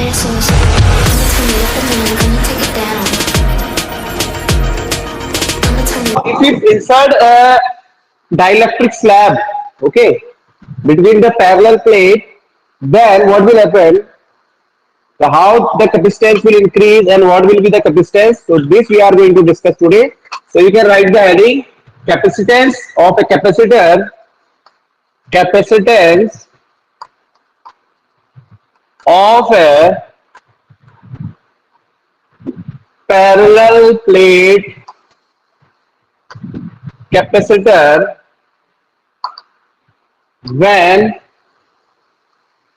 If we insert a dielectric slab, okay, between the parallel plate, then what will happen? How the capacitance will increase and what will be the capacitance? So this we are going to discuss today. So you can write the heading: capacitance of a capacitor. Capacitance of a parallel plate capacitor when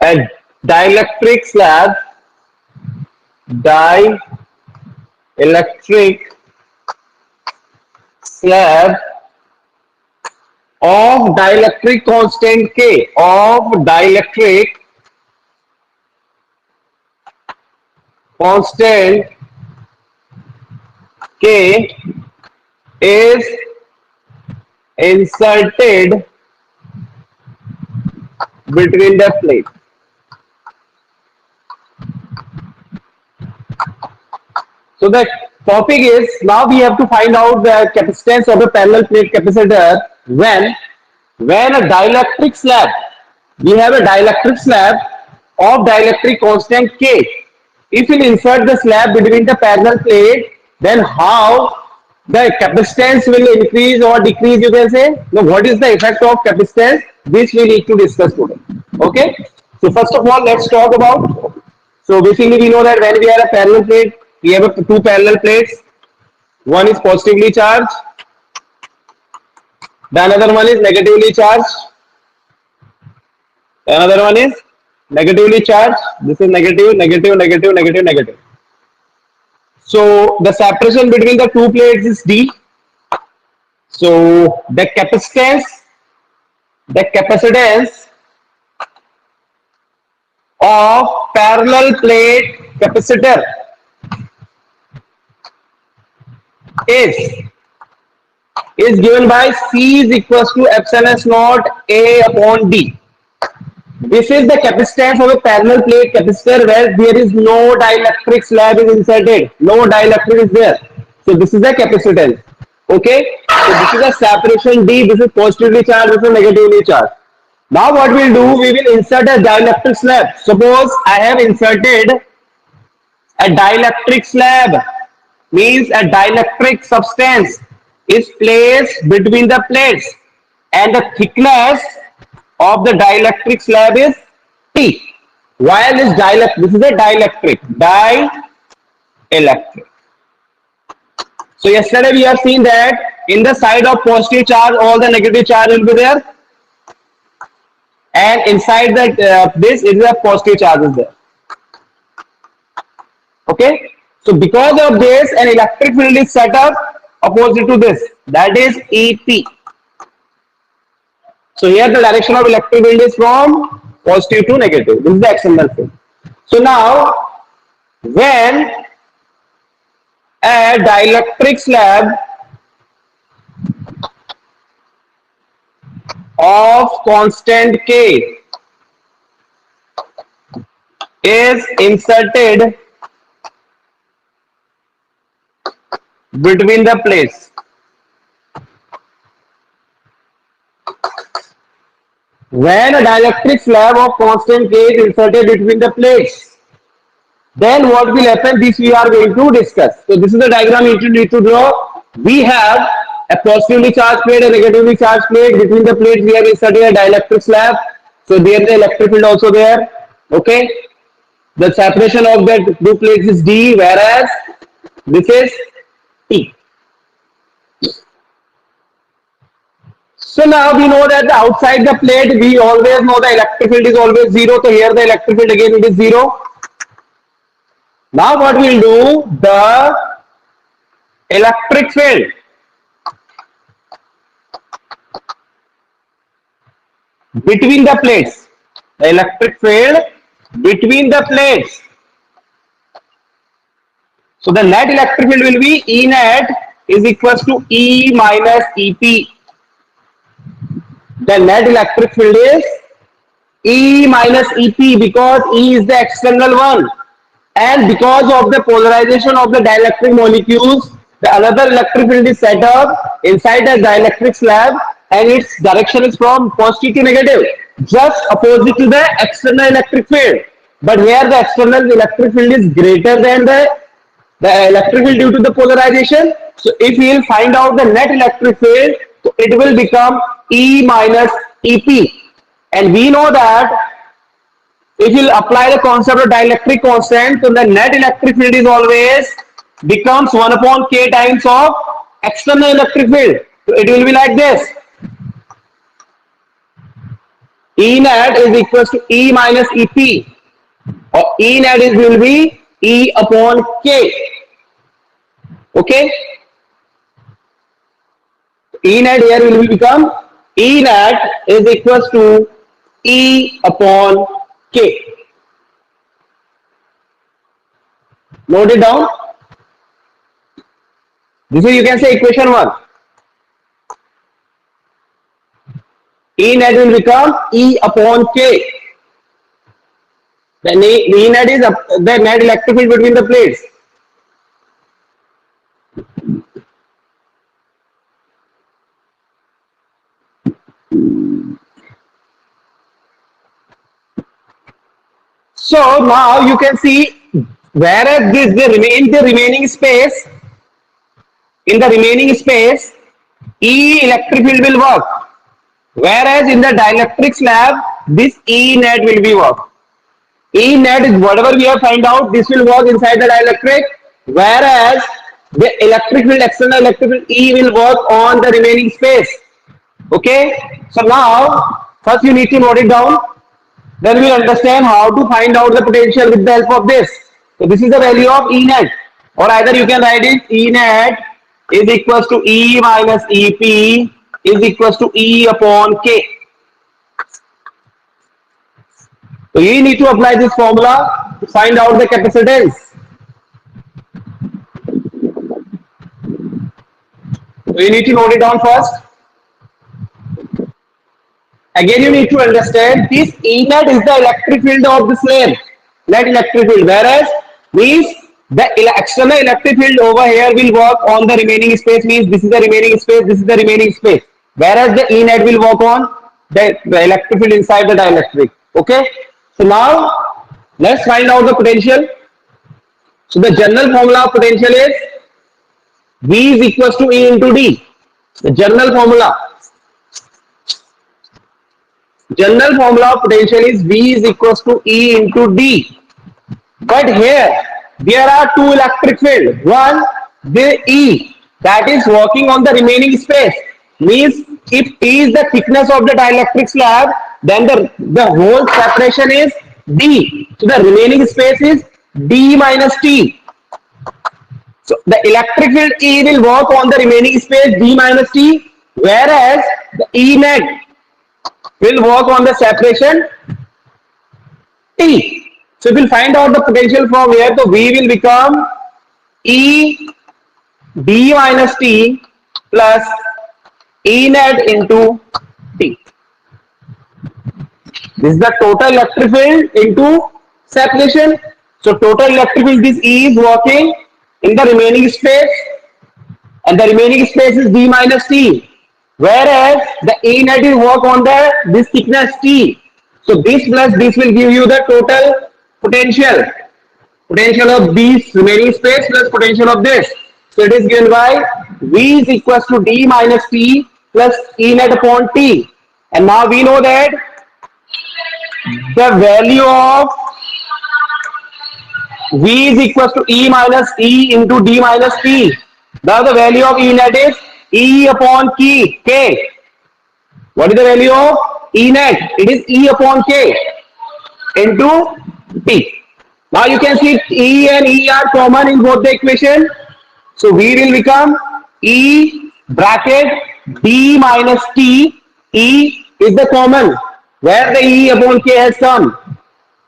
a dielectric slab dielectric slab of dielectric constant K of dielectric constant K is inserted between the plate. So the topic is, now we have to find out the capacitance of a parallel plate capacitor when a dielectric slab, we have a dielectric slab of dielectric constant K. If we insert the slab between the parallel plate, then how the capacitance will increase or decrease, you can say. Now, what is the effect of capacitance? This we need to discuss today. Okay. So first of all, let's talk about. So basically, we know that when we have a parallel plate, we have two parallel plates. One is positively charged. The another one is negatively charged. Another one is negatively charged. This is negative, negative, negative, negative, negative. So the separation between the two plates is D. So the capacitance of parallel plate capacitor is given by C is equals to epsilon s naught A upon D. This is the capacitance of a parallel plate capacitor where there is no dielectric slab is inserted. No dielectric is there. So this is the capacitance. Okay. So this is a separation D. This is positively charged. This is negatively charged. Now what we'll do, we will insert a dielectric slab. Suppose I have inserted a dielectric slab, means a dielectric substance is placed between the plates and the thickness of the dielectric slab is T. While this is a dielectric. So yesterday we have seen that in the side of positive charge, all the negative charge will be there. And inside that this is a positive charge is there. Okay. So because of this, an electric field is set up opposite to this. That is EP. So here the direction of electric field is from positive to negative. This is the external field. So now, when a dielectric slab of constant K is inserted between the plates, when a dielectric slab of constant K is inserted between the plates, then what will happen? This we are going to discuss. So this is the diagram you need to draw. We have a positively charged plate, a negatively charged plate. Between the plates we have inserted a dielectric slab. So there is the electric field also there. Okay. The separation of the two plates is D, whereas this is T. So now we know that outside the plate, we always know the electric field is always 0. So here the electric field again it is 0. Now what we'll do, the electric field between the plates, the electric field between the plates. So the net electric field will be E net is equals to E minus EP. The net electric field is E minus EP because E is the external one and because of the polarization of the dielectric molecules, the another electric field is set up inside the dielectric slab, and its direction is from positive to negative, just opposite to the external electric field. But here the external electric field is greater than the electric field due to the polarization. So if we will find out the net electric field, so it will become E minus EP. And we know that if you apply the concept of dielectric constant, then the net electric field is always becomes 1 upon k times of external electric field. So it will be like this. E net is equal to E minus EP, or E net is will be E upon K. Okay. E net here will become E net is equal to E upon K. Note it down. This is, you can say, equation 1. E net will become E upon K. The E net is the net electric field between the plates. So now you can see, whereas this in the remaining space, E electric field will work, whereas in the dielectric slab this E net will be work. E net is whatever we have find out, this will work inside the dielectric, whereas the electric field, external electric field E will work on the remaining space. Okay, so now first you need to note it down, then we will understand how to find out the potential with the help of this. So this is the value of E net, or either you can write it E net is equals to E minus EP is equals to E upon K. So you need to apply this formula to find out the capacitance. So you need to note it down first. Again, you need to understand this E net is the electric field of the slab, net electric field, whereas means the external electric field over here will work on the remaining space, means this is the remaining space, this is the remaining space, whereas the E net will work on the electric field inside the dielectric. Okay, so now let's find out the potential. So the general formula of potential is V is equals to E into D. The general formula of potential is V is equals to E into D. But here there are two electric fields. One, the E that is working on the remaining space, means if T is the thickness of the dielectric slab, then the whole separation is D. So the remaining space is D minus T. So the electric field E will work on the remaining space D minus T, whereas the E net will work on the separation T. So we will find out the potential from here. So V will become E D minus T plus E net into T. This is the total electric field into separation. So total electric field, this E is working in the remaining space, and the remaining space is D minus T, whereas the E net will work on this thickness T. So this plus this will give you the total potential of this remaining space plus potential of this. So it is given by V is equals to D minus T plus E net upon T. And now we know that the value of V is equals to E minus E into D minus T. Now the value of E net is E upon K. What is the value of E net? It is E upon K into T. Now you can see E and E are common in both the equation. So V will become E bracket D minus T. E is the common, where the E upon K has come.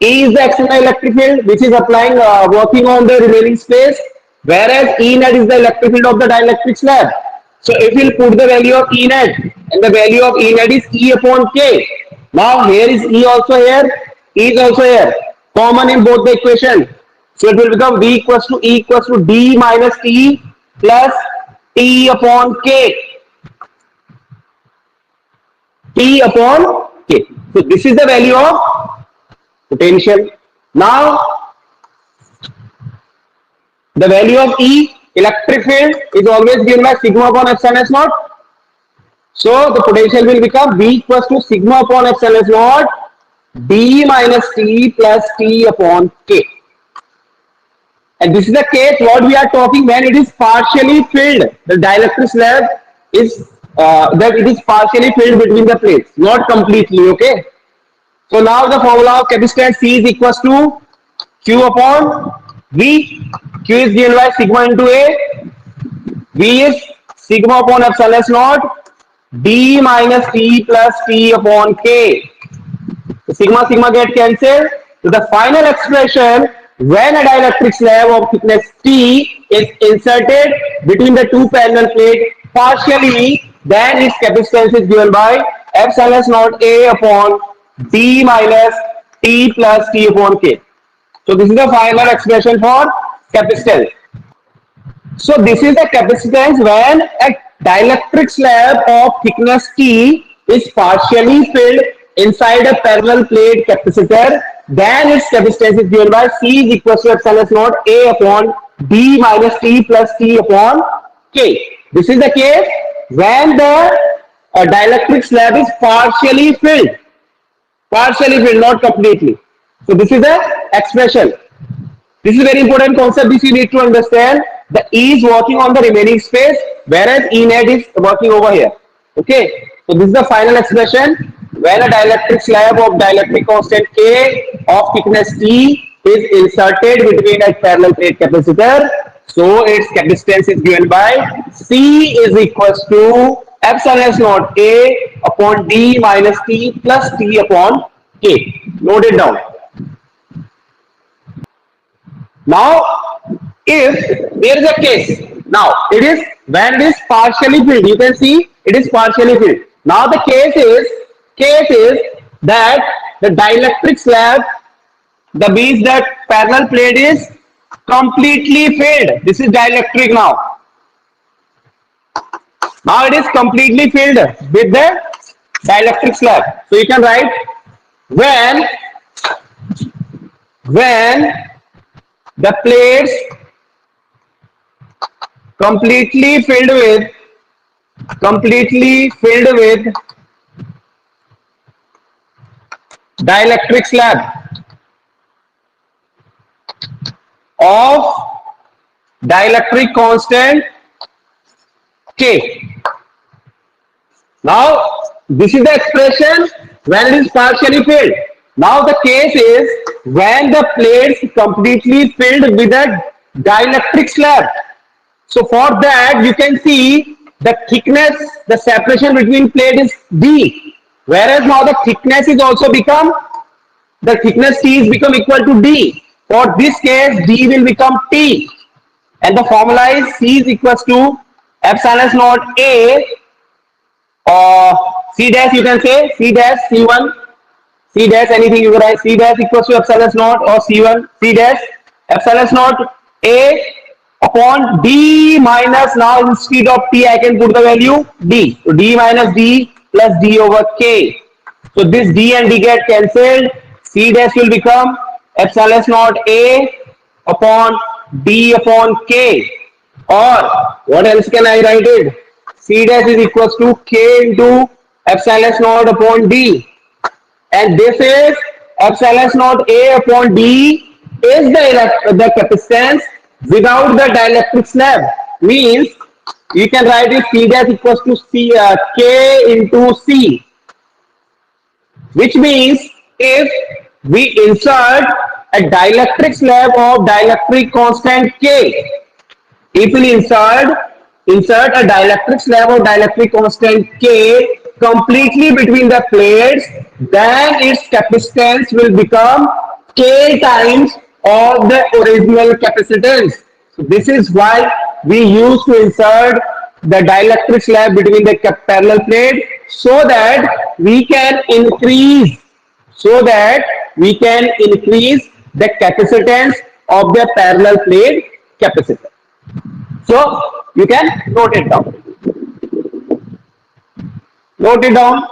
E is the external electric field which is applying working on the remaining space, whereas E net is the electric field of the dielectric slab. So if we put the value of E net, and the value of E net is E upon K. Now here is E also here, E is also here, common in both the equation. So it will become V equals to D minus T plus T upon K. T upon K. So this is the value of potential. Now the value of E, electric field, is always given by sigma upon epsilon s naught. So the potential will become V equals to sigma upon epsilon s naught D minus T plus T upon K. And this is the case what we are talking when it is partially filled. The dielectric slab is that it is partially filled between the plates, not completely. Okay. So now the formula of capacitance C is equals to Q upon V. Q is given by sigma into A. V is sigma upon epsilon s naught D minus T plus T upon K. So sigma sigma get cancelled. So the final expression when a dielectric slab of thickness T is inserted between the two parallel plates partially, then its capacitance is given by epsilon s naught A upon D minus T plus T upon K. So this is the final expression for capacitance. So this is the capacitance when a dielectric slab of thickness T is partially filled inside a parallel plate capacitor. Then its capacitance is given by C is equals to epsilon s naught A upon D minus T plus T upon K. This is the case when the dielectric slab is partially filled, not completely. So this is the expression. This is a very important concept which you need to understand. The E is working on the remaining space, whereas E net is working over here. Okay. So this is the final expression when a dielectric slab of dielectric constant K of thickness T is inserted between a parallel plate capacitor. So its capacitance is given by C is equals to epsilon s naught A upon D minus T plus T upon K. Note it down. Now, if there is a case, now it is when it is partially filled, you can see it is partially filled. Now the case is that the dielectric slab, the means that parallel plate is completely filled. This is dielectric now. Now it is completely filled with the dielectric slab. So you can write when the plates completely filled with dielectric slab of dielectric constant K. Now this is the expression when it is partially filled. Now the case is when the plates completely filled with a dielectric slab. So for that you can see the thickness, the separation between plate is D, whereas now the thickness is also become, the thickness T is become equal to D. For this case D will become T, and the formula is C is equals to epsilon s naught A or C dash, you can say C dash C1 C dash, anything you can write, C dash equals to epsilon s naught or C1 C dash epsilon s naught A upon D minus, now instead of T I can put the value D. So D minus D plus D over K. So this D and D get cancelled. C dash will become epsilon s naught A upon D upon K. Or what else can I write it? C dash is equals to K into epsilon s naught upon D. And this is epsilon s naught A upon D is the capacitance without the dielectric slab. Means you can write it C dash equals to K into C. Which means if we insert a dielectric slab of dielectric constant K, if we insert a dielectric slab of dielectric constant K completely between the plates, then its capacitance will become K times of the original capacitance. So this is why we used to insert the dielectric slab between the parallel plate so that we can increase the capacitance of the parallel plate capacitor. So you can note it down. Note it down.